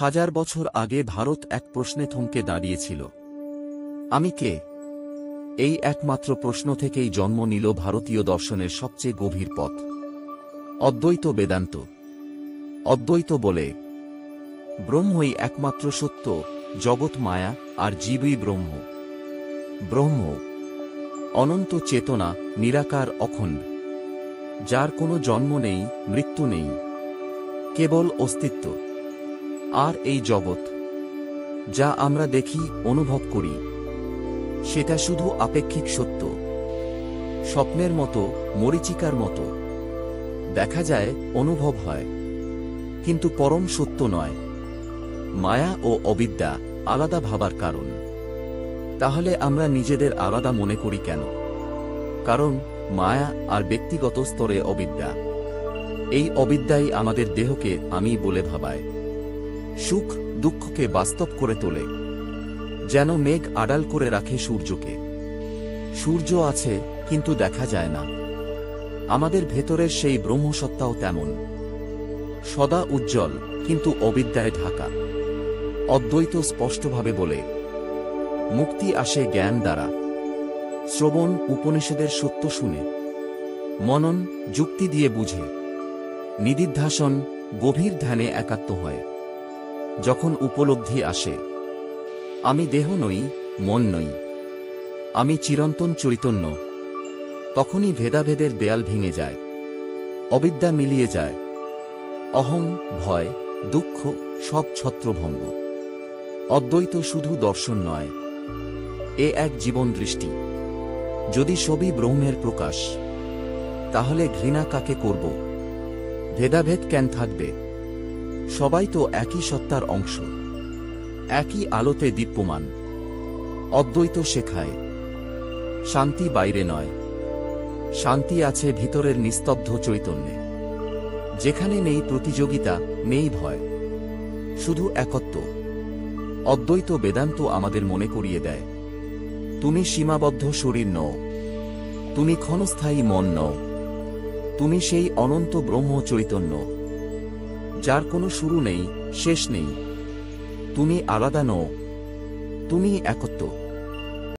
হাজার বছর আগে ভারত এক প্রশ্নে থমকে দাঁড়িয়েছিল, আমি কে? এই একমাত্র প্রশ্ন থেকেই জন্ম নিল ভারতীয় দর্শনের সবচেয়ে গভীর পথ, অদ্বৈত বেদান্ত। অদ্বৈত বলে, ব্রহ্মই একমাত্র সত্য, জগৎ মায়া, আর জীবই ব্রহ্ম। ব্রহ্ম অনন্ত চেতনা, নিরাকার, অখণ্ড, যার কোনো জন্ম নেই, মৃত্যু নেই, কেবল অস্তিত্ব। আর এই জগৎ, যা আমরা দেখি, অনুভব করি, সেটা শুধু আপেক্ষিক সত্য, স্বপ্নের মতো, মরীচিকার মতো। দেখা যায়, অনুভব হয়, কিন্তু পরম সত্য নয়। মায়া ও অবিদ্যা আলাদা ভাবার কারণ। তাহলে আমরা নিজেদের আলাদা মনে করি কেন? কারণ মায়া আর ব্যক্তিগত স্তরে অবিদ্যা। এই অবিদ্যাই আমাদের দেহকে আমি বলে ভাবায়, সুখ দুঃখকে বাস্তব করে তোলে, যেন মেঘ আড়াল করে রাখে সূর্যকে। সূর্য আছে, কিন্তু দেখা যায় না। আমাদের ভেতরের সেই ব্রহ্মসত্তাও তেমন, সদা উজ্জ্বল, কিন্তু অবিদ্যায় ঢাকা। অদ্বৈত স্পষ্টভাবে বলে, মুক্তি আসে জ্ঞান দ্বারা, শ্রবণ উপনিষদের সত্য শুনে, মনন যুক্তি দিয়ে বুঝে, নিদিধ্যাসন গভীর ধ্যানে একাত্ম হয়। যখন উপলব্ধি আসে, আমি দেহ নই, মন নই, আমি চিরন্তন চৈতন্য, তখনই ভেদাভেদের দেয়াল ভেঙে যায়, অবিদ্যা মিলিয়ে যায়, অহং, ভয়, দুঃখ সব ছত্রভঙ্গ। অদ্বৈত শুধু দর্শন নয়, এ এক জীবন দৃষ্টি। যদি সবই ব্রহ্মের প্রকাশ, তাহলে ঘৃণা কাকে করব? ভেদাভেদ কেন থাকবে? সবাই তো একই সত্তার অংশ, একই আলোতে দীপ্যমান। অদ্বৈত শেখায়, শান্তি বাইরে নয়, শান্তি আছে ভিতরের নিস্তব্ধ চৈতন্যে, যেখানে নেই প্রতিযোগিতা, নেই ভয়, শুধু একত্ব। অদ্বৈত বেদান্ত আমাদের মনে করিয়ে দেয়, তুমি সীমাবদ্ধ শরীর নও, তুমি ক্ষণস্থায়ী মন নও, তুমি সেই অনন্ত ব্রহ্ম চৈতন্য, যার কোনো শুরু নেই, শেষ নেই। তুমি আলাদা নও, তুমি একত্ব।